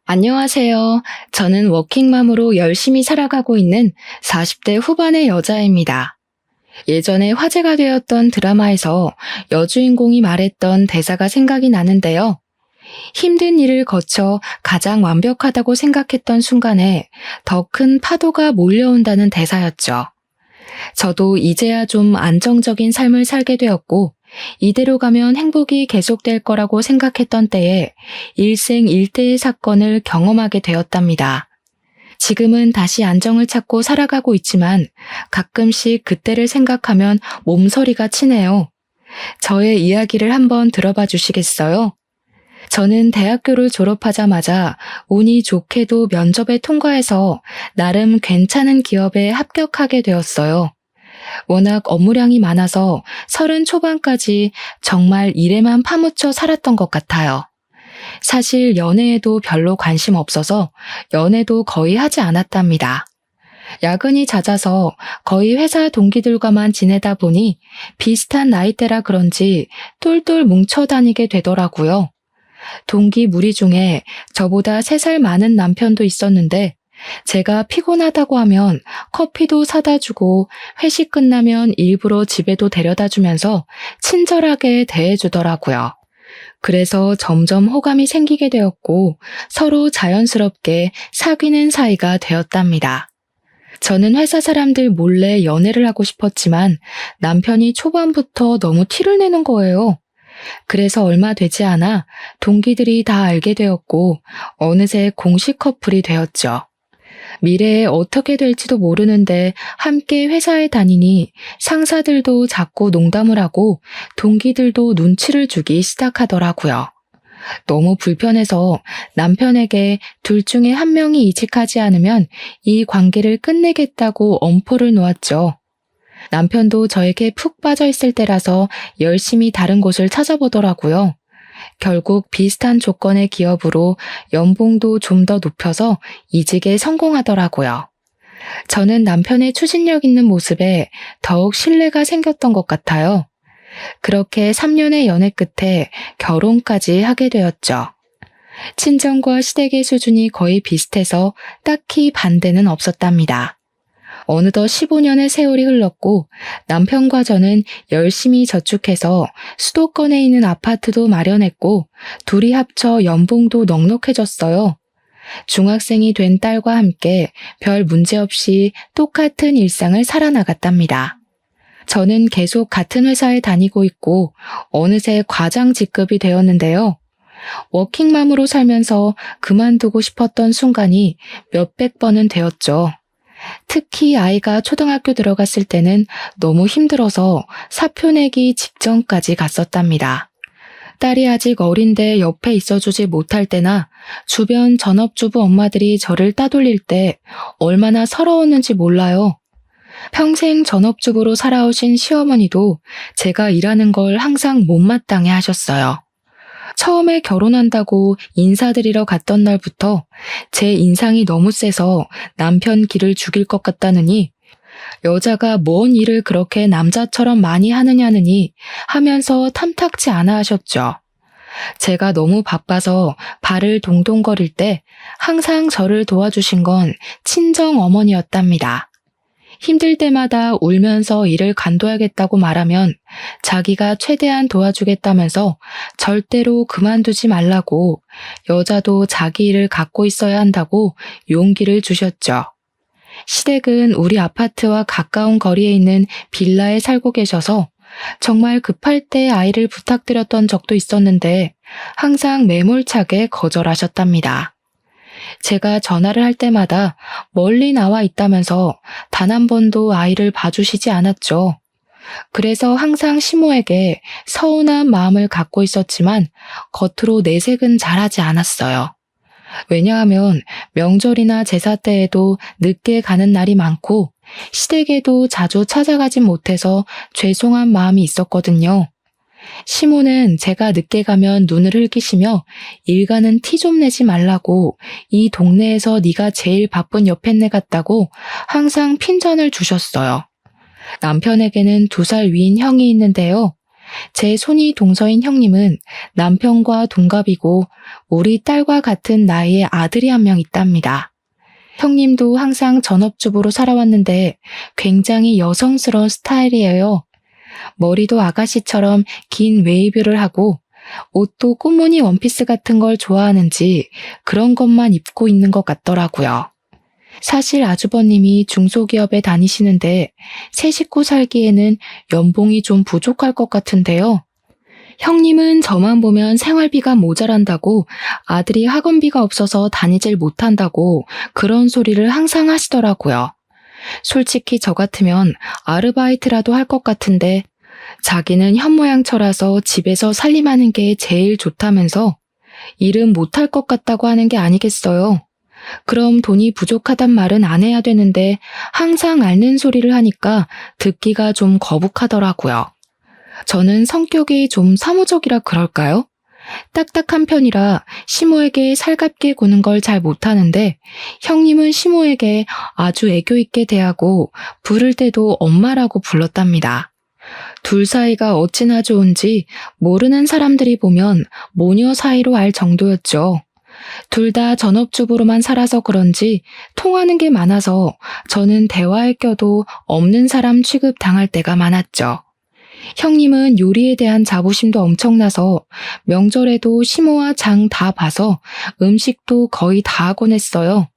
안녕하세요. 저는 워킹맘으로 열심히 살아가고 있는 40대 후반의 여자입니다. 예전에 화제가 되었던 드라마에서 여주인공이 말했던 대사가 생각이 나는데요. 힘든 일을 거쳐 가장 완벽하다고 생각했던 순간에 더 큰 파도가 몰려온다는 대사였죠. 저도 이제야 좀 안정적인 삶을 살게 되었고, 이대로 가면 행복이 계속될 거라고 생각했던 때에 일생일대의 사건을 경험하게 되었답니다. 지금은 다시 안정을 찾고 살아가고 있지만 가끔씩 그때를 생각하면 몸서리가 치네요. 저의 이야기를 한번 들어봐 주시겠어요? 저는 대학교를 졸업하자마자 운이 좋게도 면접에 통과해서 나름 괜찮은 기업에 합격하게 되었어요. 워낙 업무량이 많아서 30 초반까지 정말 일에만 파묻혀 살았던 것 같아요. 사실 연애에도 별로 관심 없어서 연애도 거의 하지 않았답니다. 야근이 잦아서 거의 회사 동기들과만 지내다 보니 비슷한 나이대라 그런지 똘똘 뭉쳐 다니게 되더라고요. 동기 무리 중에 저보다 3살 많은 남편도 있었는데 제가 피곤하다고 하면 커피도 사다 주고 회식 끝나면 일부러 집에도 데려다 주면서 친절하게 대해주더라고요. 그래서 점점 호감이 생기게 되었고 서로 자연스럽게 사귀는 사이가 되었답니다. 저는 회사 사람들 몰래 연애를 하고 싶었지만 남편이 초반부터 너무 티를 내는 거예요. 그래서 얼마 되지 않아 동기들이 다 알게 되었고 어느새 공식 커플이 되었죠. 미래에 어떻게 될지도 모르는데 함께 회사에 다니니 상사들도 자꾸 농담을 하고 동기들도 눈치를 주기 시작하더라고요. 너무 불편해서 남편에게 둘 중에 한 명이 이직하지 않으면 이 관계를 끝내겠다고 엄포를 놓았죠. 남편도 저에게 푹 빠져 있을 때라서 열심히 다른 곳을 찾아보더라고요. 결국 비슷한 조건의 기업으로 연봉도 좀 더 높여서 이직에 성공하더라고요. 저는 남편의 추진력 있는 모습에 더욱 신뢰가 생겼던 것 같아요. 그렇게 3년의 연애 끝에 결혼까지 하게 되었죠. 친정과 시댁의 수준이 거의 비슷해서 딱히 반대는 없었답니다. 어느덧 15년의 세월이 흘렀고 남편과 저는 열심히 저축해서 수도권에 있는 아파트도 마련했고 둘이 합쳐 연봉도 넉넉해졌어요. 중학생이 된 딸과 함께 별 문제 없이 똑같은 일상을 살아나갔답니다. 저는 계속 같은 회사에 다니고 있고 어느새 과장 직급이 되었는데요. 워킹맘으로 살면서 그만두고 싶었던 순간이 몇백 번은 되었죠. 특히 아이가 초등학교 들어갔을 때는 너무 힘들어서 사표 내기 직전까지 갔었답니다. 딸이 아직 어린데 옆에 있어주지 못할 때나 주변 전업주부 엄마들이 저를 따돌릴 때 얼마나 서러웠는지 몰라요. 평생 전업주부로 살아오신 시어머니도 제가 일하는 걸 항상 못마땅해 하셨어요. 처음에 결혼한다고 인사드리러 갔던 날부터 제 인상이 너무 세서 남편 기를 죽일 것 같다느니 여자가 뭔 일을 그렇게 남자처럼 많이 하느냐느니 하면서 탐탁치 않아 하셨죠. 제가 너무 바빠서 발을 동동거릴 때 항상 저를 도와주신 건 친정 어머니였답니다. 힘들 때마다 울면서 일을 관둬야겠다고 말하면 자기가 최대한 도와주겠다면서 절대로 그만두지 말라고 여자도 자기 일을 갖고 있어야 한다고 용기를 주셨죠. 시댁은 우리 아파트와 가까운 거리에 있는 빌라에 살고 계셔서 정말 급할 때 아이를 부탁드렸던 적도 있었는데 항상 매몰차게 거절하셨답니다. 제가 전화를 할 때마다 멀리 나와 있다면서 단 한 번도 아이를 봐주시지 않았죠. 그래서 항상 시모에게 서운한 마음을 갖고 있었지만 겉으로 내색은 잘하지 않았어요. 왜냐하면 명절이나 제사 때에도 늦게 가는 날이 많고 시댁에도 자주 찾아가진 못해서 죄송한 마음이 있었거든요. 시모는 제가 늦게 가면 눈을 흘기시며 일가는 티 좀 내지 말라고 이 동네에서 네가 제일 바쁜 여편네 같다고 항상 핀잔을 주셨어요. 남편에게는 2살 위인 형이 있는데요. 제 손이 동서인 형님은 남편과 동갑이고 우리 딸과 같은 나이의 아들이 한 명 있답니다. 형님도 항상 전업주부로 살아왔는데 굉장히 여성스러운 스타일이에요. 머리도 아가씨처럼 긴 웨이브를 하고 옷도 꽃무늬 원피스 같은 걸 좋아하는지 그런 것만 입고 있는 것 같더라고요. 사실 아주버님이 중소기업에 다니시는데 세 식구 살기에는 연봉이 좀 부족할 것 같은데요. 형님은 저만 보면 생활비가 모자란다고 아들이 학원비가 없어서 다니질 못한다고 그런 소리를 항상 하시더라고요. 솔직히 저 같으면 아르바이트라도 할 것 같은데 자기는 현모양처라서 집에서 살림하는 게 제일 좋다면서 일은 못할 것 같다고 하는 게 아니겠어요. 그럼 돈이 부족하단 말은 안 해야 되는데 항상 앓는 소리를 하니까 듣기가 좀 거북하더라고요. 저는 성격이 좀 사무적이라 그럴까요? 딱딱한 편이라 시모에게 살갑게 구는 걸 잘 못하는데 형님은 시모에게 아주 애교 있게 대하고 부를 때도 엄마라고 불렀답니다. 둘 사이가 어찌나 좋은지 모르는 사람들이 보면 모녀 사이로 알 정도였죠. 둘 다 전업주부로만 살아서 그런지 통하는 게 많아서 저는 대화에 껴도 없는 사람 취급 당할 때가 많았죠. 형님은 요리에 대한 자부심도 엄청나서 명절에도 시모와 장 다 봐서 음식도 거의 다 하곤 했어요.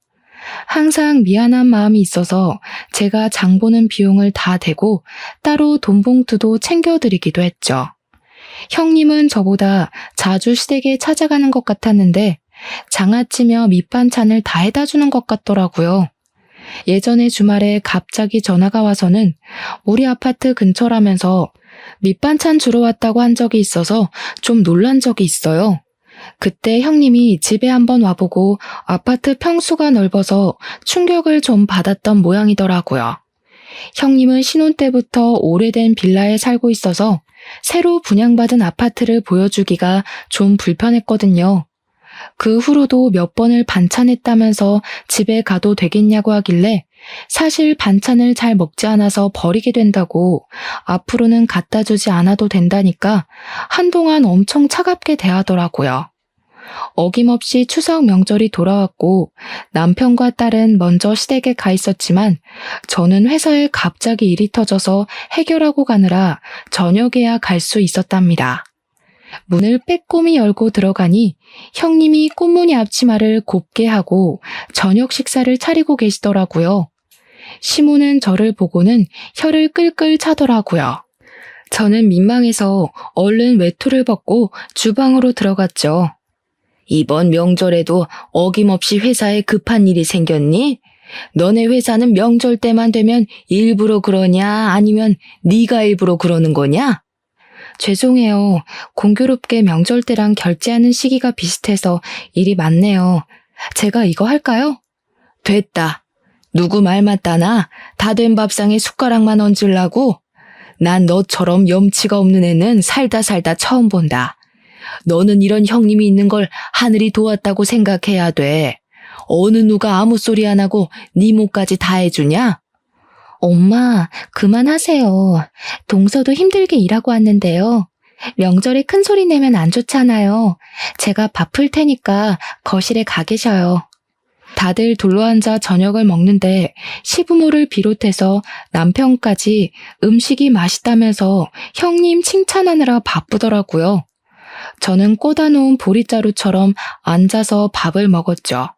항상 미안한 마음이 있어서 제가 장 보는 비용을 다 대고 따로 돈 봉투도 챙겨드리기도 했죠. 형님은 저보다 자주 시댁에 찾아가는 것 같았는데 장아찌며 밑반찬을 다 해다 주는 것 같더라고요. 예전에 주말에 갑자기 전화가 와서는 우리 아파트 근처라면서 밑반찬 주러 왔다고 한 적이 있어서 좀 놀란 적이 있어요. 그때 형님이 집에 한번 와보고 아파트 평수가 넓어서 충격을 좀 받았던 모양이더라고요. 형님은 신혼 때부터 오래된 빌라에 살고 있어서 새로 분양받은 아파트를 보여주기가 좀 불편했거든요. 그 후로도 몇 번을 반찬했다면서 집에 가도 되겠냐고 하길래 사실 반찬을 잘 먹지 않아서 버리게 된다고 앞으로는 갖다 주지 않아도 된다니까 한동안 엄청 차갑게 대하더라고요. 어김없이 추석 명절이 돌아왔고 남편과 딸은 먼저 시댁에 가 있었지만 저는 회사에 갑자기 일이 터져서 해결하고 가느라 저녁에야 갈 수 있었답니다. 문을 빼꼼히 열고 들어가니 형님이 꽃무늬 앞치마를 곱게 하고 저녁 식사를 차리고 계시더라고요. 시모는 저를 보고는 혀를 끌끌 차더라고요. 저는 민망해서 얼른 외투를 벗고 주방으로 들어갔죠. 이번 명절에도 어김없이 회사에 급한 일이 생겼니? 너네 회사는 명절 때만 되면 일부러 그러냐 아니면 네가 일부러 그러는 거냐? 죄송해요. 공교롭게 명절 때랑 결제하는 시기가 비슷해서 일이 많네요. 제가 이거 할까요? 됐다. 누구 말 맞다나 다 된 밥상에 숟가락만 얹으려고? 난 너처럼 염치가 없는 애는 살다 처음 본다. 너는 이런 형님이 있는 걸 하늘이 도왔다고 생각해야 돼. 어느 누가 아무 소리 안 하고 네 몫까지 다 해주냐? 엄마, 그만하세요. 동서도 힘들게 일하고 왔는데요. 명절에 큰 소리 내면 안 좋잖아요. 제가 밥 풀 테니까 거실에 가 계셔요. 다들 둘러앉아 저녁을 먹는데 시부모를 비롯해서 남편까지 음식이 맛있다면서 형님 칭찬하느라 바쁘더라고요. 저는 꽂아놓은 보리자루처럼 앉아서 밥을 먹었죠.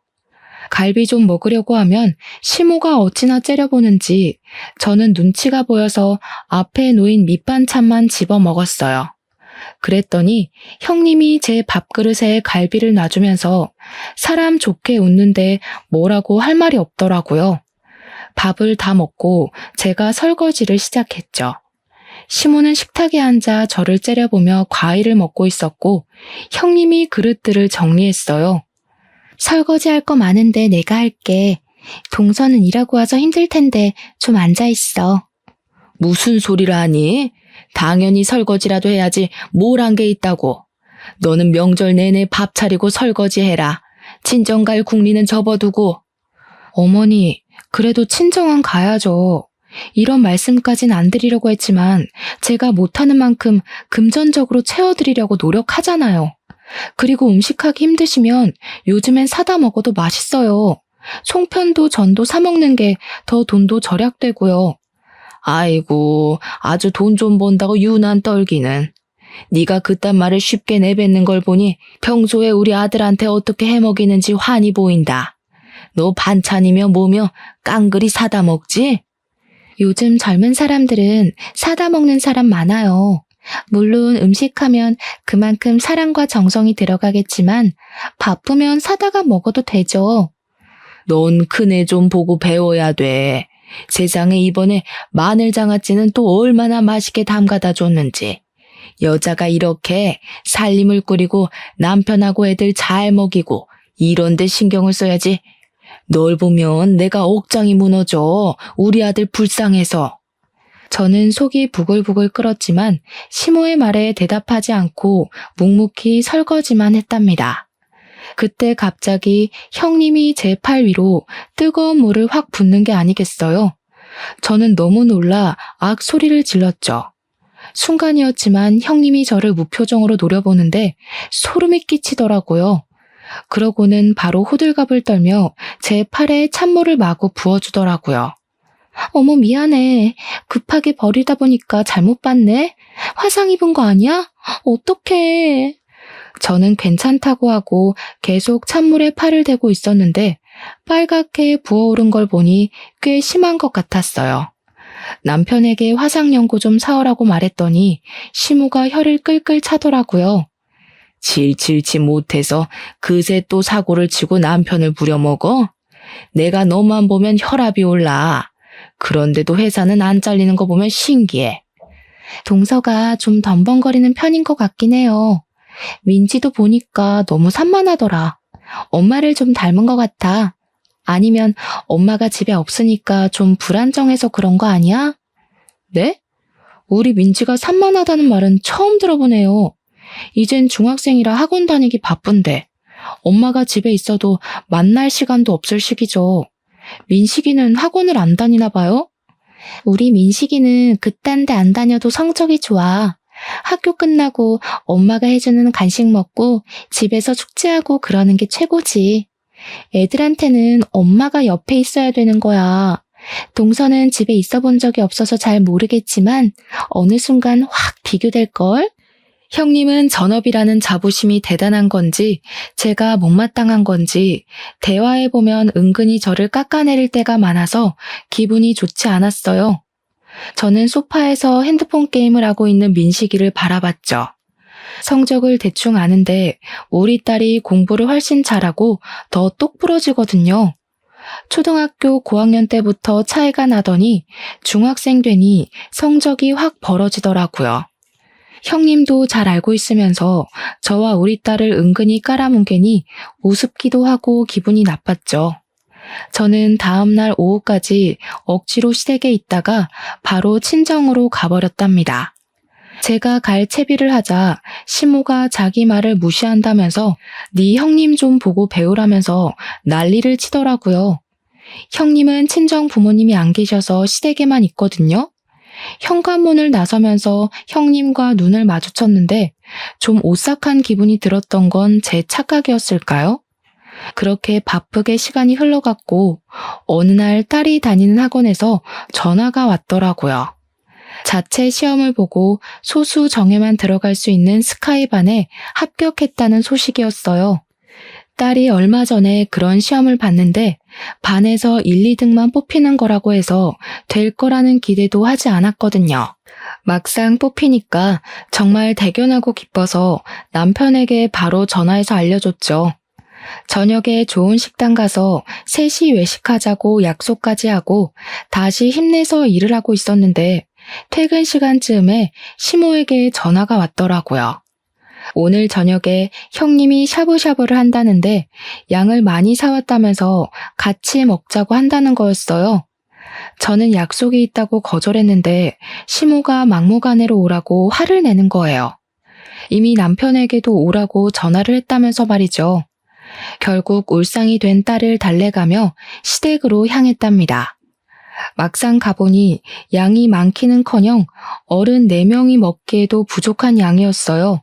갈비 좀 먹으려고 하면 시모가 어찌나 째려보는지 저는 눈치가 보여서 앞에 놓인 밑반찬만 집어 먹었어요. 그랬더니 형님이 제 밥그릇에 갈비를 놔주면서 사람 좋게 웃는데 뭐라고 할 말이 없더라고요. 밥을 다 먹고 제가 설거지를 시작했죠. 시모는 식탁에 앉아 저를 째려보며 과일을 먹고 있었고 형님이 그릇들을 정리했어요. 설거지할 거 많은데 내가 할게. 동서는 일하고 와서 힘들 텐데 좀 앉아있어. 무슨 소리를 하니? 당연히 설거지라도 해야지 뭘 한 게 있다고. 너는 명절 내내 밥 차리고 설거지해라. 친정 갈 국리는 접어두고. 어머니, 그래도 친정은 가야죠. 이런 말씀까진 안 드리려고 했지만 제가 못하는 만큼 금전적으로 채워드리려고 노력하잖아요. 그리고 음식하기 힘드시면 요즘엔 사다 먹어도 맛있어요. 송편도 전도 사 먹는 게 더 돈도 절약되고요. 아이고, 아주 돈 좀 번다고 유난 떨기는. 네가 그딴 말을 쉽게 내뱉는 걸 보니 평소에 우리 아들한테 어떻게 해먹이는지 환히 보인다. 너 반찬이며 뭐며 깡그리 사다 먹지? 요즘 젊은 사람들은 사다 먹는 사람 많아요. 물론 음식하면 그만큼 사랑과 정성이 들어가겠지만 바쁘면 사다가 먹어도 되죠. 넌 큰애 좀 보고 배워야 돼. 세상에 이번에 마늘장아찌는 또 얼마나 맛있게 담가다 줬는지. 여자가 이렇게 살림을 꾸리고 남편하고 애들 잘 먹이고 이런 데 신경을 써야지. 널 보면 내가 억장이 무너져. 우리 아들 불쌍해서. 저는 속이 부글부글 끓었지만 시모의 말에 대답하지 않고 묵묵히 설거지만 했답니다. 그때 갑자기 형님이 제 팔 위로 뜨거운 물을 확 붓는 게 아니겠어요? 저는 너무 놀라 악 소리를 질렀죠. 순간이었지만 형님이 저를 무표정으로 노려보는데 소름이 끼치더라고요. 그러고는 바로 호들갑을 떨며 제 팔에 찬물을 마구 부어주더라고요. 어머 미안해. 급하게 버리다 보니까 잘못 봤네. 화상 입은 거 아니야? 어떡해. 저는 괜찮다고 하고 계속 찬물에 팔을 대고 있었는데 빨갛게 부어오른 걸 보니 꽤 심한 것 같았어요. 남편에게 화상연고 좀 사오라고 말했더니 시모가 혀를 끌끌 차더라고요. 칠칠치 못해서 그새 또 사고를 치고 남편을 부려먹어? 내가 너만 보면 혈압이 올라. 그런데도 회사는 안 잘리는 거 보면 신기해. 동서가 좀 덤벙거리는 편인 것 같긴 해요. 민지도 보니까 너무 산만하더라. 엄마를 좀 닮은 것 같아. 아니면 엄마가 집에 없으니까 좀 불안정해서 그런 거 아니야? 네? 우리 민지가 산만하다는 말은 처음 들어보네요. 이젠 중학생이라 학원 다니기 바쁜데 엄마가 집에 있어도 만날 시간도 없을 시기죠. 민식이는 학원을 안 다니나 봐요? 우리 민식이는 그딴 데 안 다녀도 성적이 좋아. 학교 끝나고 엄마가 해주는 간식 먹고 집에서 숙제하고 그러는 게 최고지. 애들한테는 엄마가 옆에 있어야 되는 거야. 동서는 집에 있어 본 적이 없어서 잘 모르겠지만 어느 순간 확 비교될걸? 형님은 전업이라는 자부심이 대단한 건지 제가 못마땅한 건지 대화해보면 은근히 저를 깎아내릴 때가 많아서 기분이 좋지 않았어요. 저는 소파에서 핸드폰 게임을 하고 있는 민식이를 바라봤죠. 성적을 대충 아는데 우리 딸이 공부를 훨씬 잘하고 더 똑부러지거든요. 초등학교 고학년 때부터 차이가 나더니 중학생 되니 성적이 확 벌어지더라고요. 형님도 잘 알고 있으면서 저와 우리 딸을 은근히 깔아뭉개니 우습기도 하고 기분이 나빴죠. 저는 다음날 오후까지 억지로 시댁에 있다가 바로 친정으로 가버렸답니다. 제가 갈 채비를 하자 시모가 자기 말을 무시한다면서 네 형님 좀 보고 배우라면서 난리를 치더라고요. 형님은 친정 부모님이 안 계셔서 시댁에만 있거든요. 현관문을 나서면서 형님과 눈을 마주쳤는데 좀 오싹한 기분이 들었던 건 제 착각이었을까요? 그렇게 바쁘게 시간이 흘러갔고 어느 날 딸이 다니는 학원에서 전화가 왔더라고요. 자체 시험을 보고 소수 정예만 들어갈 수 있는 스카이반에 합격했다는 소식이었어요. 딸이 얼마 전에 그런 시험을 봤는데 반에서 1, 2등만 뽑히는 거라고 해서 될 거라는 기대도 하지 않았거든요. 막상 뽑히니까 정말 대견하고 기뻐서 남편에게 바로 전화해서 알려줬죠. 저녁에 좋은 식당 가서 셋이 외식하자고 약속까지 하고 다시 힘내서 일을 하고 있었는데 퇴근 시간쯤에 시모에게 전화가 왔더라고요. 오늘 저녁에 형님이 샤브샤브를 한다는데 양을 많이 사왔다면서 같이 먹자고 한다는 거였어요. 저는 약속이 있다고 거절했는데 시모가 막무가내로 오라고 화를 내는 거예요. 이미 남편에게도 오라고 전화를 했다면서 말이죠. 결국 울상이 된 딸을 달래가며 시댁으로 향했답니다. 막상 가보니 양이 많기는커녕 어른 4명이 먹기에도 부족한 양이었어요.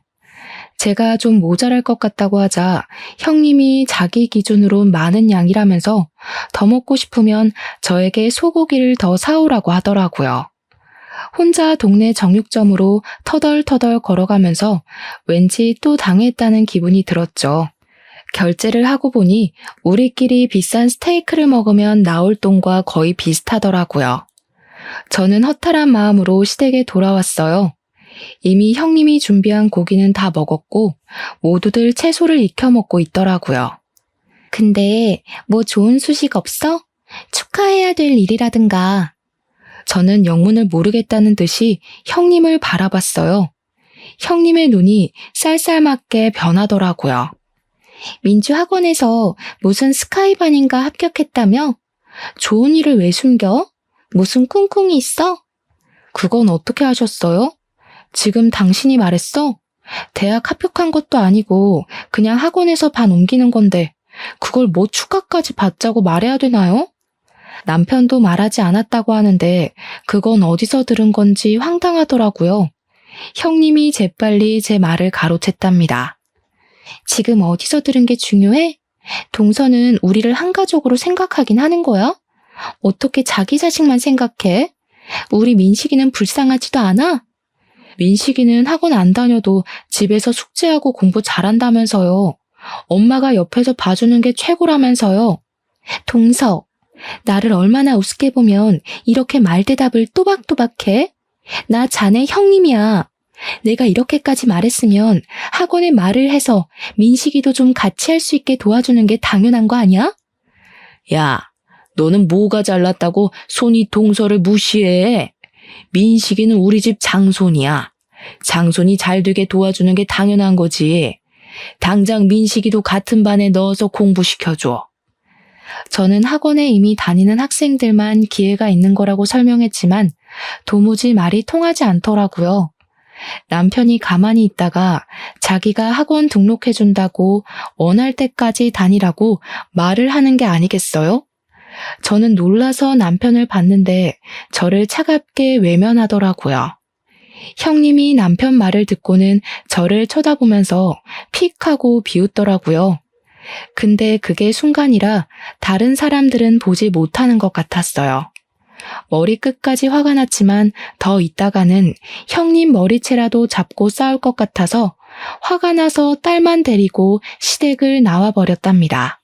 제가 좀 모자랄 것 같다고 하자 형님이 자기 기준으로 많은 양이라면서 더 먹고 싶으면 저에게 소고기를 더 사오라고 하더라고요. 혼자 동네 정육점으로 터덜터덜 걸어가면서 왠지 또 당했다는 기분이 들었죠. 결제를 하고 보니 우리끼리 비싼 스테이크를 먹으면 나올 돈과 거의 비슷하더라고요. 저는 허탈한 마음으로 시댁에 돌아왔어요. 이미 형님이 준비한 고기는 다 먹었고 모두들 채소를 익혀 먹고 있더라고요. 근데 뭐 좋은 소식 없어? 축하해야 될 일이라든가. 저는 영문을 모르겠다는 듯이 형님을 바라봤어요. 형님의 눈이 쌀쌀맞게 변하더라고요. 민주학원에서 무슨 스카이반인가 합격했다며? 좋은 일을 왜 숨겨? 무슨 꿍꿍이 있어? 그건 어떻게 하셨어요? 지금 당신이 말했어? 대학 합격한 것도 아니고 그냥 학원에서 반 옮기는 건데 그걸 뭐 축하까지 받자고 말해야 되나요? 남편도 말하지 않았다고 하는데 그건 어디서 들은 건지 황당하더라고요. 형님이 재빨리 제 말을 가로챘답니다. 지금 어디서 들은 게 중요해? 동서는 우리를 한 가족으로 생각하긴 하는 거야? 어떻게 자기 자식만 생각해? 우리 민식이는 불쌍하지도 않아? 민식이는 학원 안 다녀도 집에서 숙제하고 공부 잘한다면서요. 엄마가 옆에서 봐주는 게 최고라면서요. 동서, 나를 얼마나 우습게 보면 이렇게 말대답을 또박또박해? 나 자네 형님이야. 내가 이렇게까지 말했으면 학원에 말을 해서 민식이도 좀 같이 할 수 있게 도와주는 게 당연한 거 아니야? 야, 너는 뭐가 잘났다고 손이 동서를 무시해? 민식이는 우리 집 장손이야. 장손이 잘 되게 도와주는 게 당연한 거지. 당장 민식이도 같은 반에 넣어서 공부시켜줘. 저는 학원에 이미 다니는 학생들만 기회가 있는 거라고 설명했지만 도무지 말이 통하지 않더라고요. 남편이 가만히 있다가 자기가 학원 등록해준다고 원할 때까지 다니라고 말을 하는 게 아니겠어요? 저는 놀라서 남편을 봤는데 저를 차갑게 외면하더라고요. 형님이 남편 말을 듣고는 저를 쳐다보면서 픽 하고 비웃더라고요. 근데 그게 순간이라 다른 사람들은 보지 못하는 것 같았어요. 머리끝까지 화가 났지만 더 있다가는 형님 머리채라도 잡고 싸울 것 같아서 화가 나서 딸만 데리고 시댁을 나와버렸답니다.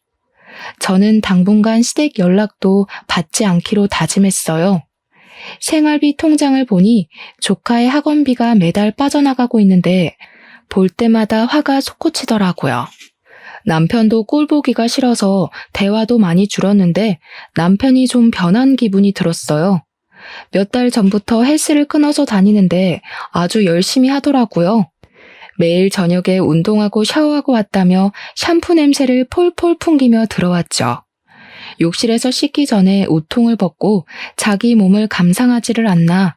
저는 당분간 시댁 연락도 받지 않기로 다짐했어요. 생활비 통장을 보니 조카의 학원비가 매달 빠져나가고 있는데 볼 때마다 화가 솟구치더라고요. 남편도 꼴 보기가 싫어서 대화도 많이 줄었는데 남편이 좀 변한 기분이 들었어요. 몇 달 전부터 헬스를 끊어서 다니는데 아주 열심히 하더라고요. 매일 저녁에 운동하고 샤워하고 왔다며 샴푸 냄새를 폴폴 풍기며 들어왔죠. 욕실에서 씻기 전에 우통을 벗고 자기 몸을 감상하지를 않나.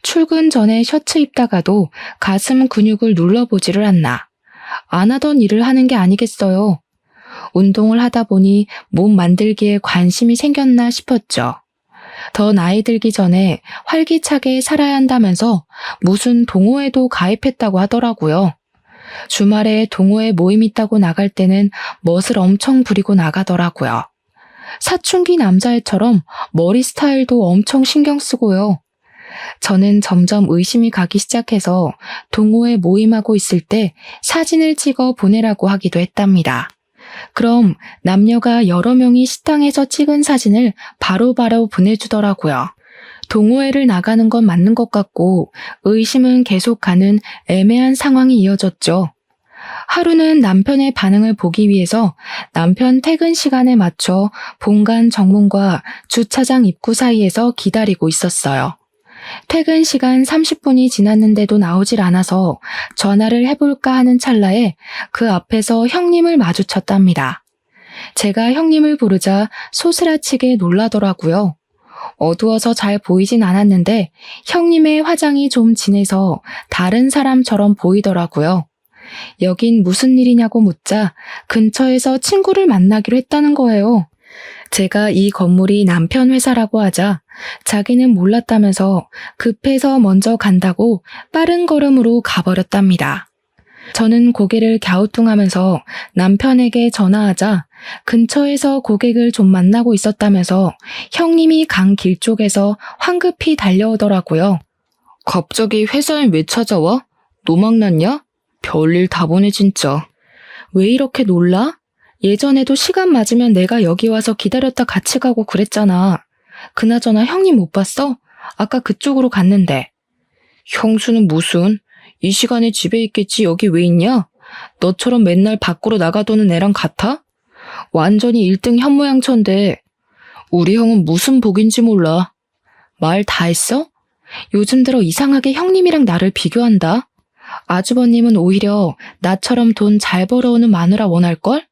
출근 전에 셔츠 입다가도 가슴 근육을 눌러보지를 않나. 안 하던 일을 하는 게 아니겠어요. 운동을 하다 보니 몸 만들기에 관심이 생겼나 싶었죠. 더 나이 들기 전에 활기차게 살아야 한다면서 무슨 동호회도 가입했다고 하더라고요. 주말에 동호회 모임 있다고 나갈 때는 멋을 엄청 부리고 나가더라고요. 사춘기 남자애처럼 머리 스타일도 엄청 신경 쓰고요. 저는 점점 의심이 가기 시작해서 동호회 모임하고 있을 때 사진을 찍어 보내라고 하기도 했답니다. 그럼 남녀가 여러 명이 식당에서 찍은 사진을 바로바로 보내주더라고요. 동호회를 나가는 건 맞는 것 같고 의심은 계속 가는 애매한 상황이 이어졌죠. 하루는 남편의 반응을 보기 위해서 남편 퇴근 시간에 맞춰 본관 정문과 주차장 입구 사이에서 기다리고 있었어요. 퇴근 시간 30분이 지났는데도 나오질 않아서 전화를 해볼까 하는 찰나에 그 앞에서 형님을 마주쳤답니다. 제가 형님을 부르자 소스라치게 놀라더라고요. 어두워서 잘 보이진 않았는데 형님의 화장이 좀 진해서 다른 사람처럼 보이더라고요. 여긴 무슨 일이냐고 묻자 근처에서 친구를 만나기로 했다는 거예요. 제가 이 건물이 남편 회사라고 하자 자기는 몰랐다면서 급해서 먼저 간다고 빠른 걸음으로 가버렸답니다. 저는 고개를 갸우뚱하면서 남편에게 전화하자 근처에서 고객을 좀 만나고 있었다면서 형님이 간 길 쪽에서 황급히 달려오더라고요. 갑자기 회사에 왜 찾아와? 노망났냐? 별일 다 보네 진짜. 왜 이렇게 놀라? 예전에도 시간 맞으면 내가 여기 와서 기다렸다 같이 가고 그랬잖아. 그나저나 형님 못 봤어? 아까 그쪽으로 갔는데. 형수는 무슨? 이 시간에 집에 있겠지 여기 왜 있냐? 너처럼 맨날 밖으로 나가도는 애랑 같아? 완전히 1등 현모양처인데 우리 형은 무슨 복인지 몰라. 말 다 했어? 요즘 들어 이상하게 형님이랑 나를 비교한다. 아주버님은 오히려 나처럼 돈 잘 벌어오는 마누라 원할걸?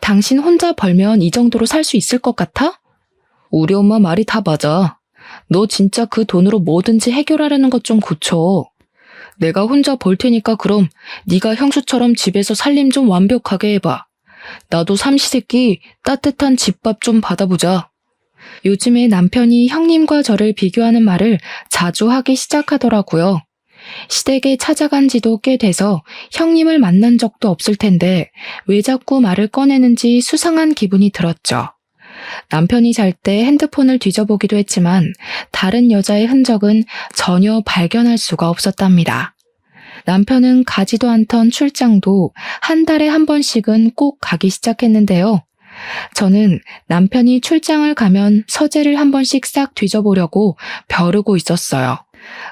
당신 혼자 벌면 이 정도로 살 수 있을 것 같아? 우리 엄마 말이 다 맞아. 너 진짜 그 돈으로 뭐든지 해결하려는 것 좀 고쳐. 내가 혼자 벌 테니까 그럼 네가 형수처럼 집에서 살림 좀 완벽하게 해봐. 나도 삼시세끼 따뜻한 집밥 좀 받아보자. 요즘에 남편이 형님과 저를 비교하는 말을 자주 하기 시작하더라고요. 시댁에 찾아간 지도 꽤 돼서 형님을 만난 적도 없을 텐데 왜 자꾸 말을 꺼내는지 수상한 기분이 들었죠. 남편이 잘 때 핸드폰을 뒤져보기도 했지만 다른 여자의 흔적은 전혀 발견할 수가 없었답니다. 남편은 가지도 않던 출장도 한 달에 한 번씩은 꼭 가기 시작했는데요. 저는 남편이 출장을 가면 서재를 한 번씩 싹 뒤져보려고 벼르고 있었어요.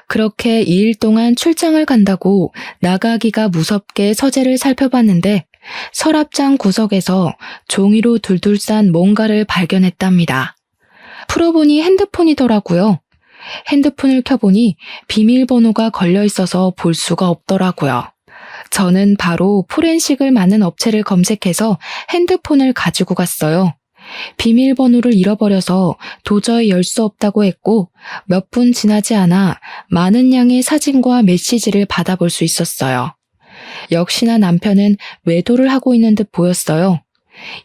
그렇게 2일 동안 출장을 간다고 나가기가 무섭게 서재를 살펴봤는데 서랍장 구석에서 종이로 둘둘 싼 뭔가를 발견했답니다. 풀어보니 핸드폰이더라고요. 핸드폰을 켜보니 비밀번호가 걸려 있어서 볼 수가 없더라고요. 저는 바로 포렌식을 맡는 업체를 검색해서 핸드폰을 가지고 갔어요. 비밀번호를 잃어버려서 도저히 열 수 없다고 했고 몇 분 지나지 않아 많은 양의 사진과 메시지를 받아볼 수 있었어요. 역시나 남편은 외도를 하고 있는 듯 보였어요.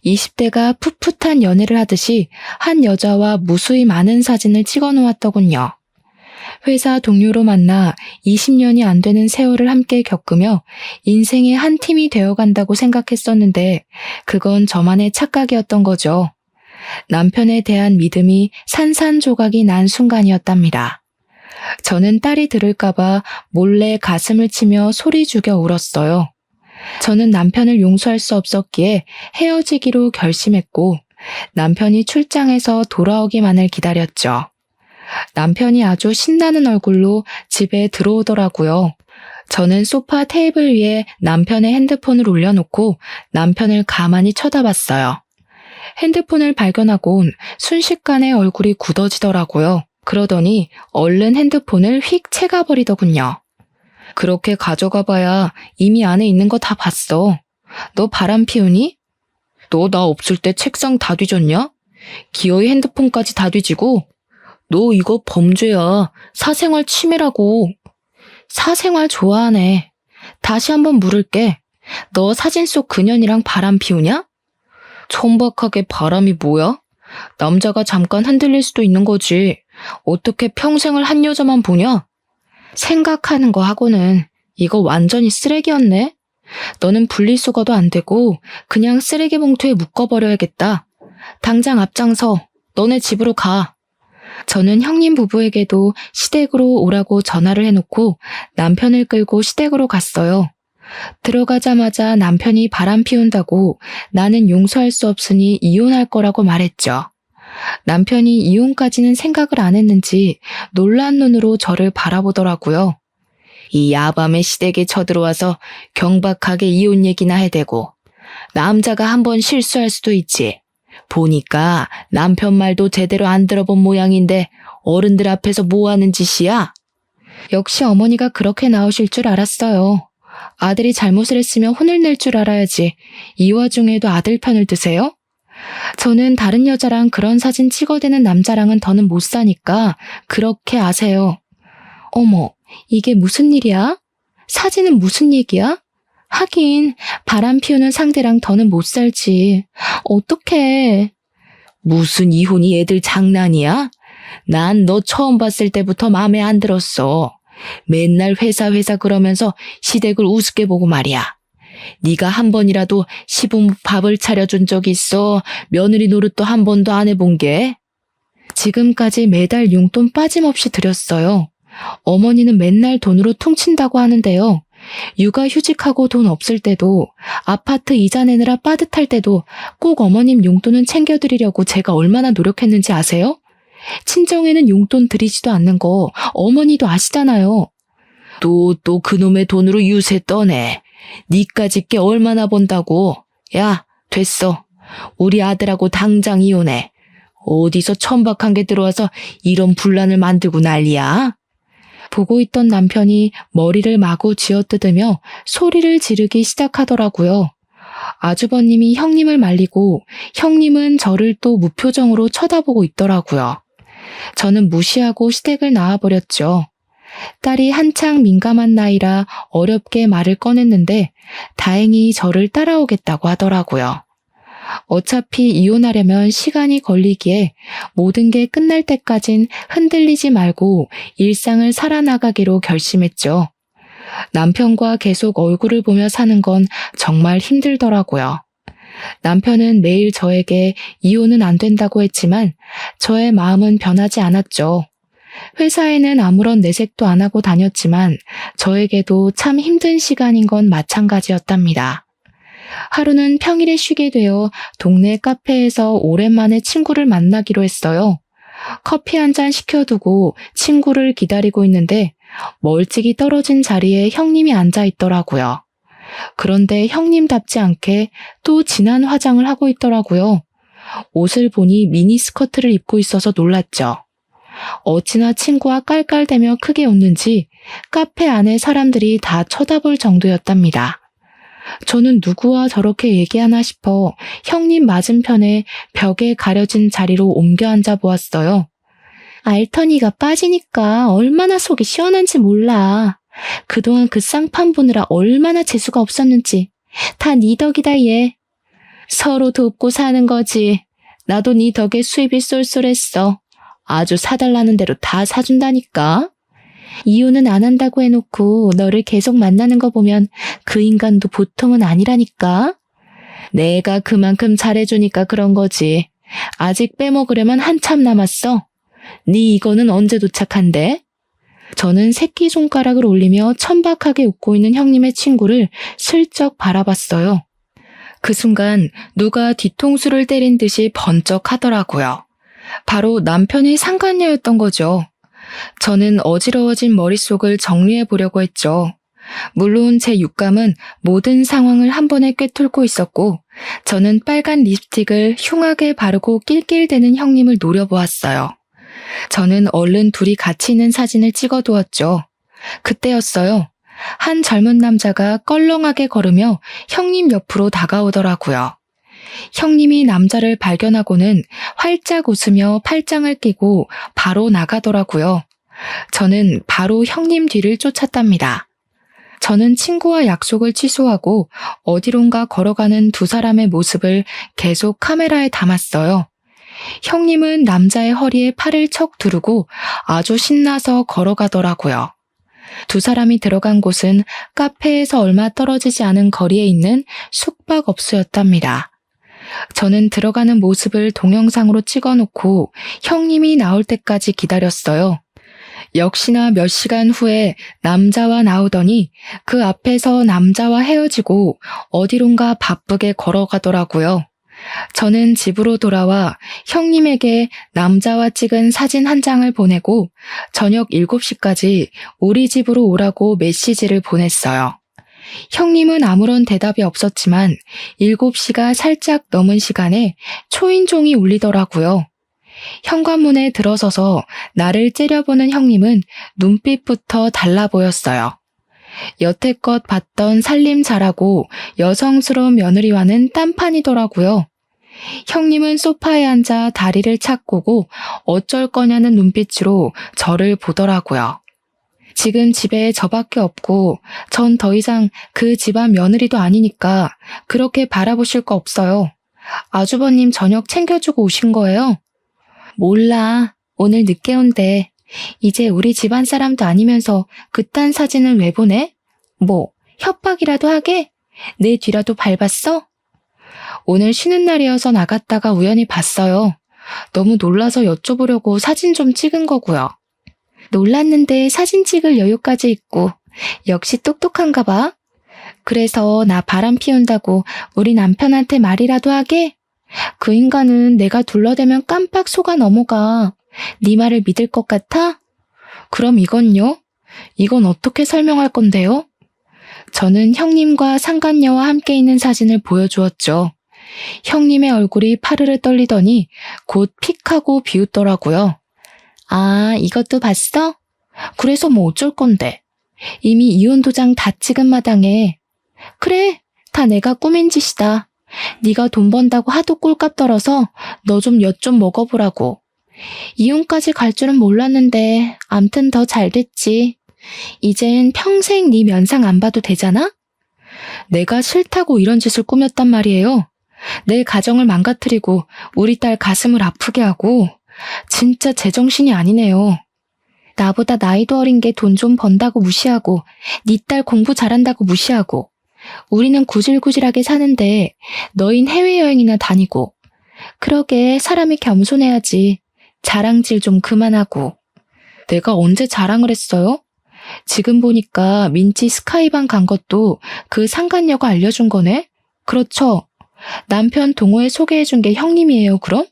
20대가 풋풋한 연애를 하듯이 한 여자와 무수히 많은 사진을 찍어 놓았더군요. 회사 동료로 만나 20년이 안 되는 세월을 함께 겪으며 인생의 한 팀이 되어간다고 생각했었는데 그건 저만의 착각이었던 거죠. 남편에 대한 믿음이 산산조각이 난 순간이었답니다. 저는 딸이 들을까봐 몰래 가슴을 치며 소리 죽여 울었어요. 저는 남편을 용서할 수 없었기에 헤어지기로 결심했고 남편이 출장해서 돌아오기만을 기다렸죠. 남편이 아주 신나는 얼굴로 집에 들어오더라고요. 저는 소파 테이블 위에 남편의 핸드폰을 올려놓고 남편을 가만히 쳐다봤어요. 핸드폰을 발견하곤 순식간에 얼굴이 굳어지더라고요. 그러더니 얼른 핸드폰을 휙 채가버리더군요. 그렇게 가져가봐야 이미 안에 있는 거 다 봤어. 너 바람 피우니? 너 나 없을 때 책상 다 뒤졌냐? 기어이 핸드폰까지 다 뒤지고? 너 이거 범죄야. 사생활 침해라고. 사생활 좋아하네. 다시 한번 물을게. 너 사진 속 그년이랑 바람 피우냐? 천박하게 바람이 뭐야? 남자가 잠깐 흔들릴 수도 있는 거지. 어떻게 평생을 한 여자만 보냐? 생각하는 거 하고는 이거 완전히 쓰레기였네. 너는 분리수거도 안 되고 그냥 쓰레기 봉투에 묶어버려야겠다. 당장 앞장서 너네 집으로 가. 저는 형님 부부에게도 시댁으로 오라고 전화를 해놓고 남편을 끌고 시댁으로 갔어요. 들어가자마자 남편이 바람 피운다고 나는 용서할 수 없으니 이혼할 거라고 말했죠. 남편이 이혼까지는 생각을 안 했는지 놀란 눈으로 저를 바라보더라고요. 이 야밤에 시댁에 쳐들어와서 경박하게 이혼 얘기나 해대고 남자가 한번 실수할 수도 있지. 보니까 남편 말도 제대로 안 들어본 모양인데 어른들 앞에서 뭐 하는 짓이야? 역시 어머니가 그렇게 나오실 줄 알았어요. 아들이 잘못을 했으면 혼을 낼 줄 알아야지. 이 와중에도 아들 편을 드세요? 저는 다른 여자랑 그런 사진 찍어대는 남자랑은 더는 못 사니까 그렇게 아세요. 어머, 이게 무슨 일이야? 사진은 무슨 얘기야? 하긴 바람 피우는 상대랑 더는 못 살지. 어떡해. 무슨 이혼이 애들 장난이야? 난 너 처음 봤을 때부터 마음에 안 들었어. 맨날 회사 그러면서 시댁을 우습게 보고 말이야. 네가 한 번이라도 시부모 밥을 차려준 적 있어? 며느리 노릇도 한 번도 안 해본 게? 지금까지 매달 용돈 빠짐없이 드렸어요. 어머니는 맨날 돈으로 퉁친다고 하는데요. 육아휴직하고 돈 없을 때도, 아파트 이자 내느라 빠듯할 때도 꼭 어머님 용돈은 챙겨드리려고 제가 얼마나 노력했는지 아세요? 친정에는 용돈 드리지도 않는 거 어머니도 아시잖아요. 또 그놈의 돈으로 유세 떠네. 니까짓 게 얼마나 번다고. 야, 됐어. 우리 아들하고 당장 이혼해. 어디서 천박한 게 들어와서 이런 분란을 만들고 난리야? 보고 있던 남편이 머리를 마구 쥐어뜯으며 소리를 지르기 시작하더라고요. 아주버님이 형님을 말리고 형님은 저를 또 무표정으로 쳐다보고 있더라고요. 저는 무시하고 시댁을 나와버렸죠. 딸이 한창 민감한 나이라 어렵게 말을 꺼냈는데 다행히 저를 따라오겠다고 하더라고요. 어차피 이혼하려면 시간이 걸리기에 모든 게 끝날 때까진 흔들리지 말고 일상을 살아나가기로 결심했죠. 남편과 계속 얼굴을 보며 사는 건 정말 힘들더라고요. 남편은 매일 저에게 이혼은 안 된다고 했지만 저의 마음은 변하지 않았죠. 회사에는 아무런 내색도 안 하고 다녔지만 저에게도 참 힘든 시간인 건 마찬가지였답니다. 하루는 평일에 쉬게 되어 동네 카페에서 오랜만에 친구를 만나기로 했어요. 커피 한 잔 시켜두고 친구를 기다리고 있는데 멀찍이 떨어진 자리에 형님이 앉아 있더라고요. 그런데 형님답지 않게 또 진한 화장을 하고 있더라고요. 옷을 보니 미니스커트를 입고 있어서 놀랐죠. 어찌나 친구와 깔깔대며 크게 웃는지 카페 안에 사람들이 다 쳐다볼 정도였답니다. 저는 누구와 저렇게 얘기하나 싶어 형님 맞은편에 벽에 가려진 자리로 옮겨 앉아 보았어요. 알터니가 빠지니까 얼마나 속이 시원한지 몰라. 그동안 그 쌍판 보느라 얼마나 재수가 없었는지. 다 네 덕이다 얘. 서로 돕고 사는 거지. 나도 네 덕에 수입이 쏠쏠했어. 아주 사달라는 대로 다 사준다니까. 이혼은 안 한다고 해놓고 너를 계속 만나는 거 보면 그 인간도 보통은 아니라니까. 내가 그만큼 잘해주니까 그런 거지. 아직 빼먹으려면 한참 남았어. 네 이거는 언제 도착한대? 저는 새끼손가락을 올리며 천박하게 웃고 있는 형님의 친구를 슬쩍 바라봤어요. 그 순간 누가 뒤통수를 때린 듯이 번쩍 하더라고요. 바로 남편의 상간녀였던 거죠. 저는 어지러워진 머릿속을 정리해 보려고 했죠. 물론 제 육감은 모든 상황을 한 번에 꿰뚫고 있었고 저는 빨간 립스틱을 흉하게 바르고 낄낄대는 형님을 노려보았어요. 저는 얼른 둘이 같이 있는 사진을 찍어두었죠. 그때였어요. 한 젊은 남자가 껄렁하게 걸으며 형님 옆으로 다가오더라고요. 형님이 남자를 발견하고는 활짝 웃으며 팔짱을 끼고 바로 나가더라고요. 저는 바로 형님 뒤를 쫓았답니다. 저는 친구와 약속을 취소하고 어디론가 걸어가는 두 사람의 모습을 계속 카메라에 담았어요. 형님은 남자의 허리에 팔을 척 두르고 아주 신나서 걸어가더라고요. 두 사람이 들어간 곳은 카페에서 얼마 떨어지지 않은 거리에 있는 숙박업소였답니다. 저는 들어가는 모습을 동영상으로 찍어놓고 형님이 나올 때까지 기다렸어요. 역시나 몇 시간 후에 남자와 나오더니 그 앞에서 남자와 헤어지고 어디론가 바쁘게 걸어가더라고요. 저는 집으로 돌아와 형님에게 남자와 찍은 사진 한 장을 보내고 저녁 7시까지 우리 집으로 오라고 메시지를 보냈어요. 형님은 아무런 대답이 없었지만 7시가 살짝 넘은 시간에 초인종이 울리더라고요. 현관문에 들어서서 나를 째려보는 형님은 눈빛부터 달라 보였어요. 여태껏 봤던 살림 잘하고 여성스러운 며느리와는 딴판이더라고요. 형님은 소파에 앉아 다리를 착고고 어쩔 거냐는 눈빛으로 저를 보더라고요. 지금 집에 저밖에 없고 전 더 이상 그 집안 며느리도 아니니까 그렇게 바라보실 거 없어요. 아주버님 저녁 챙겨주고 오신 거예요? 몰라. 오늘 늦게 온대. 이제 우리 집안 사람도 아니면서 그딴 사진을 왜 보내? 뭐, 협박이라도 하게? 내 뒤라도 밟았어? 오늘 쉬는 날이어서 나갔다가 우연히 봤어요. 너무 놀라서 여쭤보려고 사진 좀 찍은 거고요. 놀랐는데 사진 찍을 여유까지 있고 역시 똑똑한가 봐. 그래서 나 바람 피운다고 우리 남편한테 말이라도 하게? 그 인간은 내가 둘러대면 깜빡 속아 넘어가. 네 말을 믿을 것 같아? 그럼 이건요? 이건 어떻게 설명할 건데요? 저는 형님과 상간녀와 함께 있는 사진을 보여주었죠. 형님의 얼굴이 파르르 떨리더니 곧 픽하고 비웃더라고요. 아, 이것도 봤어? 그래서 뭐 어쩔 건데. 이미 이혼 도장 다 찍은 마당에. 그래, 다 내가 꾸민 짓이다. 네가 돈 번다고 하도 꼴값 떨어서 너 좀 엿 좀 먹어보라고. 이혼까지 갈 줄은 몰랐는데 암튼 더 잘 됐지. 이젠 평생 네 면상 안 봐도 되잖아? 내가 싫다고 이런 짓을 꾸몄단 말이에요. 내 가정을 망가뜨리고 우리 딸 가슴을 아프게 하고 진짜 제정신이 아니네요. 나보다 나이도 어린 게 돈 좀 번다고 무시하고 네 딸 공부 잘한다고 무시하고 우리는 구질구질하게 사는데 너흰 해외여행이나 다니고 그러게 사람이 겸손해야지. 자랑질 좀 그만하고. 내가 언제 자랑을 했어요? 지금 보니까 민지 스카이반 간 것도 그 상간녀가 알려준 거네? 그렇죠. 남편 동호회 소개해준 게 형님이에요, 그럼?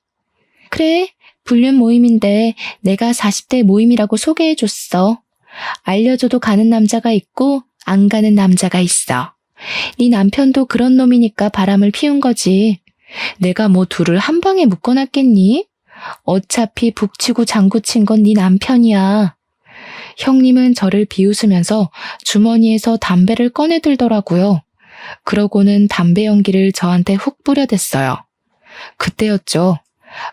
그래, 불륜 모임인데 내가 40대 모임이라고 소개해줬어. 알려줘도 가는 남자가 있고 안 가는 남자가 있어. 네 남편도 그런 놈이니까 바람을 피운 거지. 내가 뭐 둘을 한 방에 묶어놨겠니? 어차피 북치고 장구친 건 네 남편이야. 형님은 저를 비웃으면서 주머니에서 담배를 꺼내들더라고요. 그러고는 담배 연기를 저한테 훅 뿌려댔어요. 그때였죠.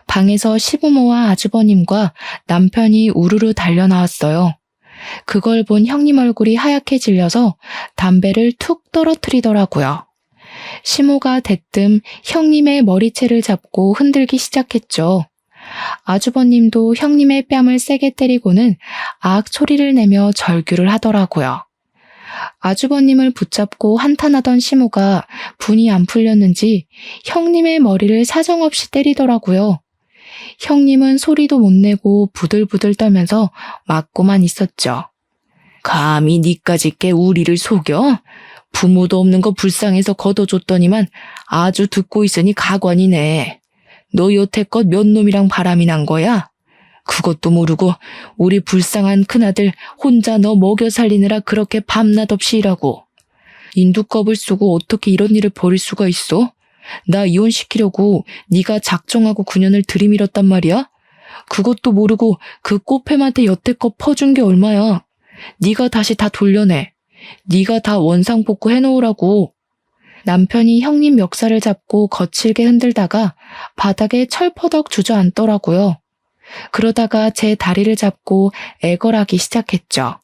방에서 시부모와 아주버님과 남편이 우르르 달려나왔어요. 그걸 본 형님 얼굴이 하얗게 질려서 담배를 툭 떨어뜨리더라고요. 시모가 대뜸 형님의 머리채를 잡고 흔들기 시작했죠. 아주버님도 형님의 뺨을 세게 때리고는 악 소리를 내며 절규를 하더라고요. 아주버님을 붙잡고 한탄하던 시모가 분이 안 풀렸는지 형님의 머리를 사정없이 때리더라고요. 형님은 소리도 못 내고 부들부들 떨면서 맞고만 있었죠. 감히 니까지 꽤 우리를 속여? 부모도 없는 거 불쌍해서 걷어줬더니만 아주 듣고 있으니 가관이네. 너 여태껏 몇 놈이랑 바람이 난 거야? 그것도 모르고 우리 불쌍한 큰아들 혼자 너 먹여 살리느라 그렇게 밤낮 없이 일하고. 인두껍을 쓰고 어떻게 이런 일을 벌일 수가 있어? 나 이혼시키려고 네가 작정하고 9년을 들이밀었단 말이야? 그것도 모르고 그 꽃뱀한테 여태껏 퍼준 게 얼마야? 네가 다시 다 돌려내. 네가 다 원상복구 해놓으라고. 남편이 형님 멱살을 잡고 거칠게 흔들다가 바닥에 철퍼덕 주저앉더라고요. 그러다가 제 다리를 잡고 애걸하기 시작했죠.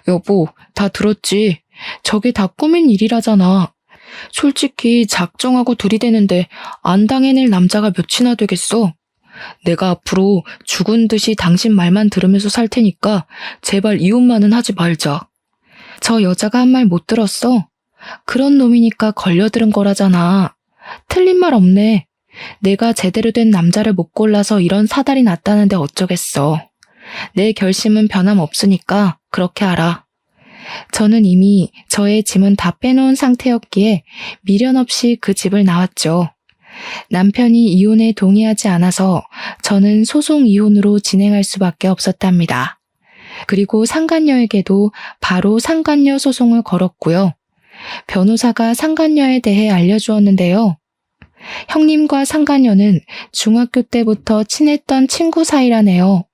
여보, 다 들었지? 저게 다 꾸민 일이라잖아. 솔직히 작정하고 들이대는데 안 당해낼 남자가 몇이나 되겠어? 내가 앞으로 죽은 듯이 당신 말만 들으면서 살 테니까 제발 이혼만은 하지 말자. 저 여자가 한 말 못 들었어? 그런 놈이니까 걸려들은 거라잖아. 틀린 말 없네. 내가 제대로 된 남자를 못 골라서 이런 사달이 났다는데 어쩌겠어. 내 결심은 변함없으니까 그렇게 알아. 저는 이미 저의 짐은 다 빼놓은 상태였기에 미련 없이 그 집을 나왔죠. 남편이 이혼에 동의하지 않아서 저는 소송 이혼으로 진행할 수밖에 없었답니다. 그리고 상간녀에게도 바로 상간녀 소송을 걸었고요. 변호사가 상간녀에 대해 알려주었는데요. 형님과 상간녀는 중학교 때부터 친했던 친구 사이라네요.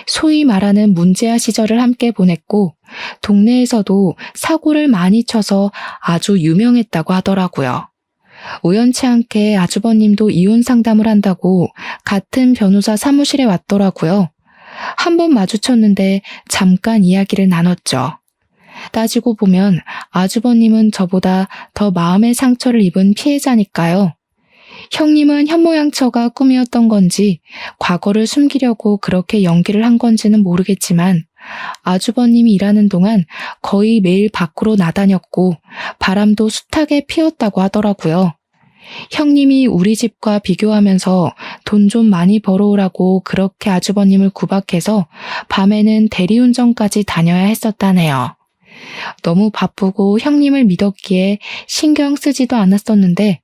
소위 말하는 문제아 시절을 함께 보냈고 동네에서도 사고를 많이 쳐서 아주 유명했다고 하더라고요. 우연치 않게 아주버님도 이혼 상담을 한다고 같은 변호사 사무실에 왔더라고요. 한 번 마주쳤는데 잠깐 이야기를 나눴죠. 따지고 보면 아주버님은 저보다 더 마음의 상처를 입은 피해자니까요. 형님은 현모양처가 꿈이었던 건지 과거를 숨기려고 그렇게 연기를 한 건지는 모르겠지만 아주버님이 일하는 동안 거의 매일 밖으로 나다녔고 바람도 숱하게 피웠다고 하더라고요. 형님이 우리 집과 비교하면서 돈 좀 많이 벌어오라고 그렇게 아주버님을 구박해서 밤에는 대리운전까지 다녀야 했었다네요. 너무 바쁘고 형님을 믿었기에 신경 쓰지도 않았었는데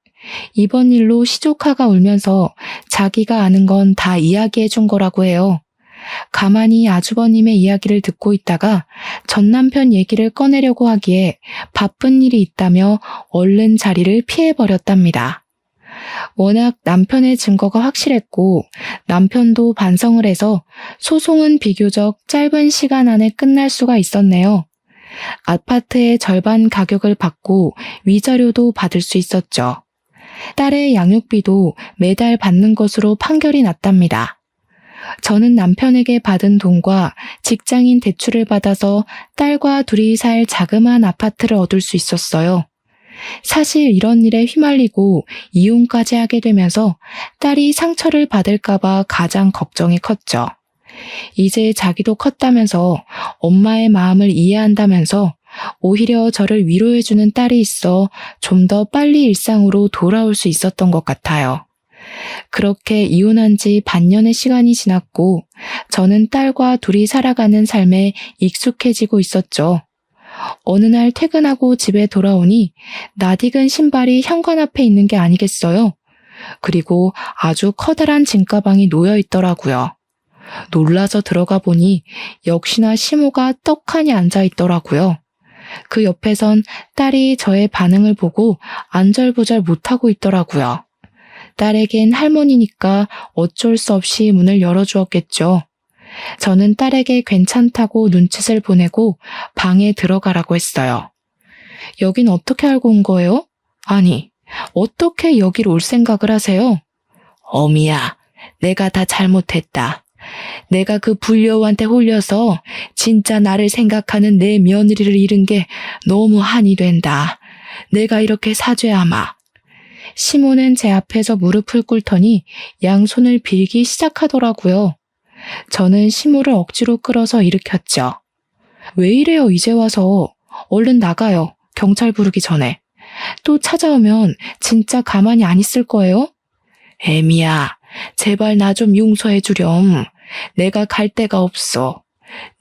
이번 일로 시조카가 울면서 자기가 아는 건 다 이야기해 준 거라고 해요. 가만히 아주버님의 이야기를 듣고 있다가 전 남편 얘기를 꺼내려고 하기에 바쁜 일이 있다며 얼른 자리를 피해버렸답니다. 워낙 남편의 증거가 확실했고 남편도 반성을 해서 소송은 비교적 짧은 시간 안에 끝날 수가 있었네요. 아파트의 절반 가격을 받고 위자료도 받을 수 있었죠. 딸의 양육비도 매달 받는 것으로 판결이 났답니다. 저는 남편에게 받은 돈과 직장인 대출을 받아서 딸과 둘이 살 자그마한 아파트를 얻을 수 있었어요. 사실 이런 일에 휘말리고 이혼까지 하게 되면서 딸이 상처를 받을까봐 가장 걱정이 컸죠. 이제 자기도 컸다면서 엄마의 마음을 이해한다면서 오히려 저를 위로해주는 딸이 있어 좀 더 빨리 일상으로 돌아올 수 있었던 것 같아요. 그렇게 이혼한 지 반년의 시간이 지났고 저는 딸과 둘이 살아가는 삶에 익숙해지고 있었죠. 어느 날 퇴근하고 집에 돌아오니 낯익은 신발이 현관 앞에 있는 게 아니겠어요? 그리고 아주 커다란 짐가방이 놓여 있더라고요. 놀라서 들어가 보니 역시나 시모가 떡하니 앉아 있더라고요. 그 옆에선 딸이 저의 반응을 보고 안절부절 못하고 있더라고요. 딸에겐 할머니니까 어쩔 수 없이 문을 열어주었겠죠. 저는 딸에게 괜찮다고 눈짓을 보내고 방에 들어가라고 했어요. 여긴 어떻게 알고 온 거예요? 아니, 어떻게 여길 올 생각을 하세요? 어미야, 내가 다 잘못했다. 내가 그 불려우한테 홀려서 진짜 나를 생각하는 내 며느리를 잃은 게 너무 한이 된다. 내가 이렇게 사죄하마. 시모는 제 앞에서 무릎을 꿇더니 양손을 빌기 시작하더라고요. 저는 시모를 억지로 끌어서 일으켰죠. 왜 이래요, 이제 와서. 얼른 나가요, 경찰 부르기 전에. 또 찾아오면 진짜 가만히 안 있을 거예요? 애미야, 제발 나 좀 용서해 주렴. 내가 갈 데가 없어.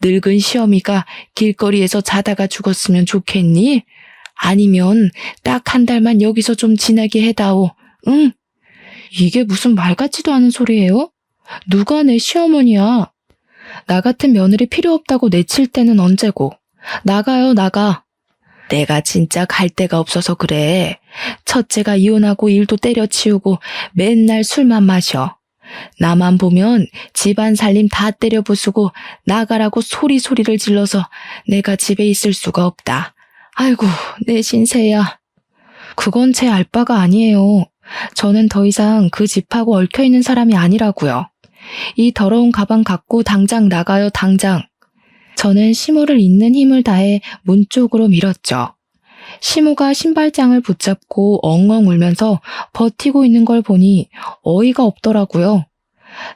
늙은 시어미가 길거리에서 자다가 죽었으면 좋겠니? 아니면 딱 한 달만 여기서 좀 지내게 해다오. 응? 이게 무슨 말 같지도 않은 소리예요? 누가 내 시어머니야? 나 같은 며느리 필요 없다고 내칠 때는 언제고. 나가요, 나가. 내가 진짜 갈 데가 없어서 그래. 첫째가 이혼하고 일도 때려치우고 맨날 술만 마셔. 나만 보면 집안 살림 다 때려 부수고 나가라고 소리를 질러서 내가 집에 있을 수가 없다. 아이고, 내 신세야. 그건 제 알바가 아니에요. 저는 더 이상 그 집하고 얽혀있는 사람이 아니라고요. 이 더러운 가방 갖고 당장 나가요, 당장. 저는 시모를 있는 힘을 다해 문 쪽으로 밀었죠. 시모가 신발장을 붙잡고 엉엉 울면서 버티고 있는 걸 보니 어이가 없더라고요.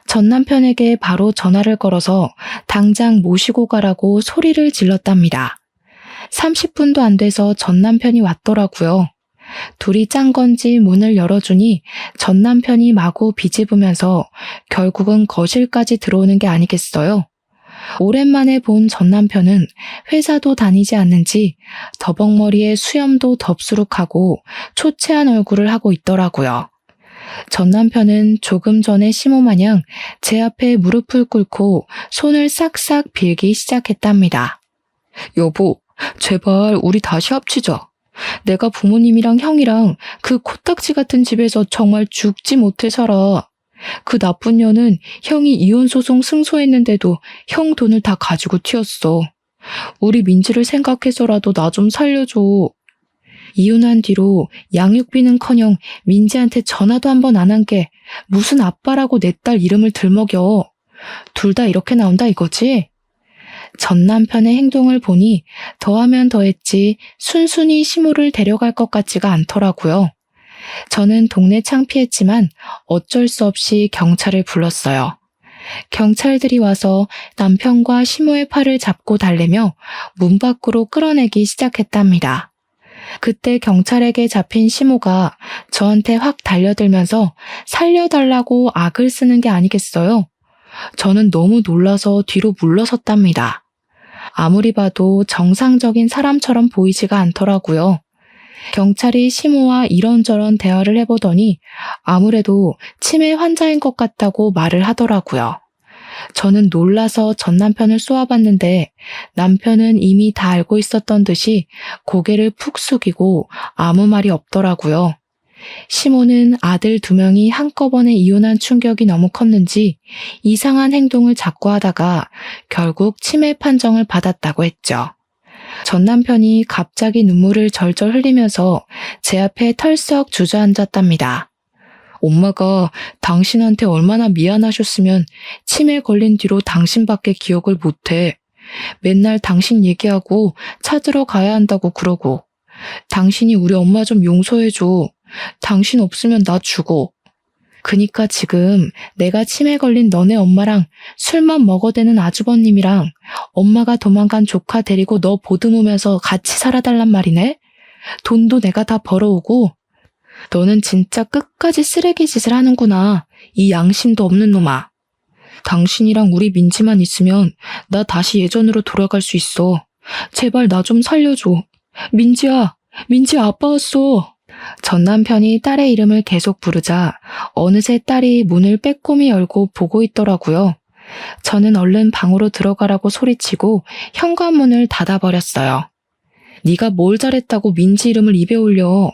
전 남편에게 바로 전화를 걸어서 당장 모시고 가라고 소리를 질렀답니다. 30분도 안 돼서 전 남편이 왔더라고요. 둘이 짠 건지 문을 열어주니 전 남편이 마구 비집으면서 결국은 거실까지 들어오는 게 아니겠어요. 오랜만에 본 전 남편은 회사도 다니지 않는지 더벅머리에 수염도 덥수룩하고 초췌한 얼굴을 하고 있더라고요. 전 남편은 조금 전에 시모 마냥 제 앞에 무릎을 꿇고 손을 싹싹 빌기 시작했답니다. 여보, 제발 우리 다시 합치자. 내가 부모님이랑 형이랑 그 코딱지 같은 집에서 정말 죽지 못해 살아. 그 나쁜 년은 형이 이혼소송 승소했는데도 형 돈을 다 가지고 튀었어. 우리 민지를 생각해서라도 나 좀 살려줘. 이혼한 뒤로 양육비는커녕 민지한테 전화도 한 번 안 한 게 무슨 아빠라고 내 딸 이름을 들먹여. 둘 다 이렇게 나온다 이거지? 전 남편의 행동을 보니 더하면 더했지 순순히 시모를 데려갈 것 같지가 않더라고요. 저는 동네 창피했지만 어쩔 수 없이 경찰을 불렀어요. 경찰들이 와서 남편과 시모의 팔을 잡고 달래며 문 밖으로 끌어내기 시작했답니다. 그때 경찰에게 잡힌 시모가 저한테 확 달려들면서 살려달라고 악을 쓰는 게 아니겠어요? 저는 너무 놀라서 뒤로 물러섰답니다. 아무리 봐도 정상적인 사람처럼 보이지가 않더라고요. 경찰이 시모와 이런저런 대화를 해보더니 아무래도 치매 환자인 것 같다고 말을 하더라고요. 저는 놀라서 전 남편을 쏘아봤는데 남편은 이미 다 알고 있었던 듯이 고개를 푹 숙이고 아무 말이 없더라고요. 시모는 아들 2명이 한꺼번에 이혼한 충격이 너무 컸는지 이상한 행동을 자꾸 하다가 결국 치매 판정을 받았다고 했죠. 전 남편이 갑자기 눈물을 절절 흘리면서 제 앞에 털썩 주저앉았답니다. 엄마가 당신한테 얼마나 미안하셨으면 치매 걸린 뒤로 당신밖에 기억을 못해. 맨날 당신 얘기하고 찾으러 가야 한다고 그러고. 당신이 우리 엄마 좀 용서해줘. 당신 없으면 나 죽어. 그니까 지금 내가 치매 걸린 너네 엄마랑 술만 먹어대는 아주버님이랑 엄마가 도망간 조카 데리고 너 보듬으면서 같이 살아달란 말이네? 돈도 내가 다 벌어오고. 너는 진짜 끝까지 쓰레기 짓을 하는구나. 이 양심도 없는 놈아. 당신이랑 우리 민지만 있으면 나 다시 예전으로 돌아갈 수 있어. 제발 나 좀 살려줘. 민지야, 민지야 아빠 왔어. 전 남편이 딸의 이름을 계속 부르자 어느새 딸이 문을 빼꼼히 열고 보고 있더라고요. 저는 얼른 방으로 들어가라고 소리치고 현관문을 닫아버렸어요. 네가 뭘 잘했다고 민지 이름을 입에 올려.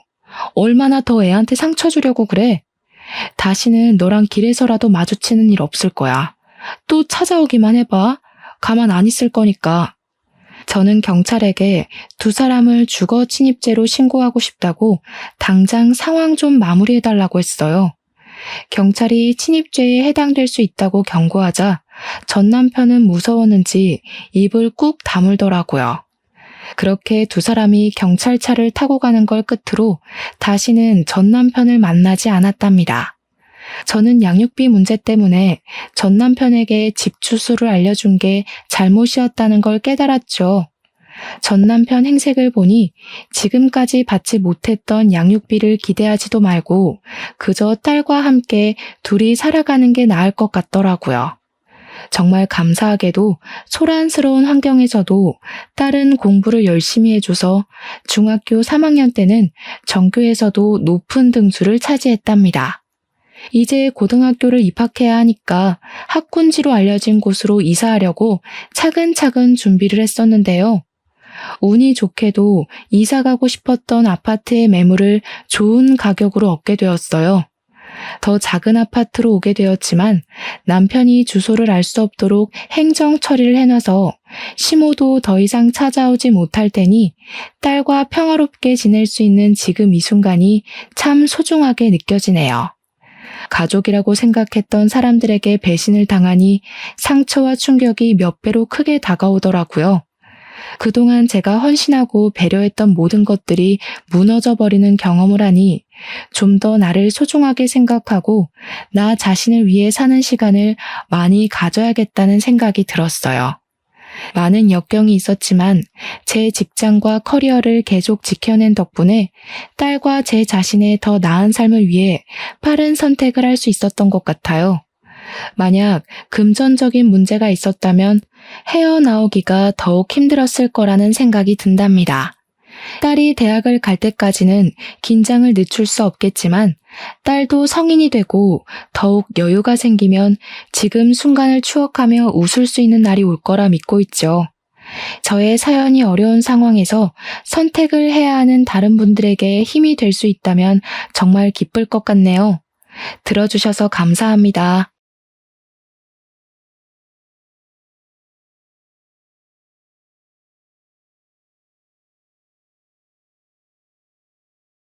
얼마나 더 애한테 상처 주려고 그래. 다시는 너랑 길에서라도 마주치는 일 없을 거야. 또 찾아오기만 해봐. 가만 안 있을 거니까. 저는 경찰에게 2 사람을 주거 침입죄로 신고하고 싶다고 당장 상황 좀 마무리해달라고 했어요. 경찰이 침입죄에 해당될 수 있다고 경고하자 전 남편은 무서웠는지 입을 꾹 다물더라고요. 그렇게 2 사람이 경찰차를 타고 가는 걸 끝으로 다시는 전 남편을 만나지 않았답니다. 저는 양육비 문제 때문에 전 남편에게 집 주소를 알려준 게 잘못이었다는 걸 깨달았죠. 전 남편 행색을 보니 지금까지 받지 못했던 양육비를 기대하지도 말고 그저 딸과 함께 둘이 살아가는 게 나을 것 같더라고요. 정말 감사하게도 소란스러운 환경에서도 딸은 공부를 열심히 해줘서 중학교 3학년 때는 전교에서도 높은 등수를 차지했답니다. 이제 고등학교를 입학해야 하니까 학군지로 알려진 곳으로 이사하려고 차근차근 준비를 했었는데요. 운이 좋게도 이사 가고 싶었던 아파트의 매물을 좋은 가격으로 얻게 되었어요. 더 작은 아파트로 오게 되었지만 남편이 주소를 알 수 없도록 행정 처리를 해놔서 시모도 더 이상 찾아오지 못할 테니 딸과 평화롭게 지낼 수 있는 지금 이 순간이 참 소중하게 느껴지네요. 가족이라고 생각했던 사람들에게 배신을 당하니 상처와 충격이 몇 배로 크게 다가오더라고요. 그동안 제가 헌신하고 배려했던 모든 것들이 무너져버리는 경험을 하니 좀 더 나를 소중하게 생각하고 나 자신을 위해 사는 시간을 많이 가져야겠다는 생각이 들었어요. 많은 역경이 있었지만 제 직장과 커리어를 계속 지켜낸 덕분에 딸과 제 자신의 더 나은 삶을 위해 빠른 선택을 할 수 있었던 것 같아요. 만약 금전적인 문제가 있었다면 헤어나오기가 더욱 힘들었을 거라는 생각이 든답니다. 딸이 대학을 갈 때까지는 긴장을 늦출 수 없겠지만 딸도 성인이 되고 더욱 여유가 생기면 지금 순간을 추억하며 웃을 수 있는 날이 올 거라 믿고 있죠. 저의 사연이 어려운 상황에서 선택을 해야 하는 다른 분들에게 힘이 될 수 있다면 정말 기쁠 것 같네요. 들어주셔서 감사합니다.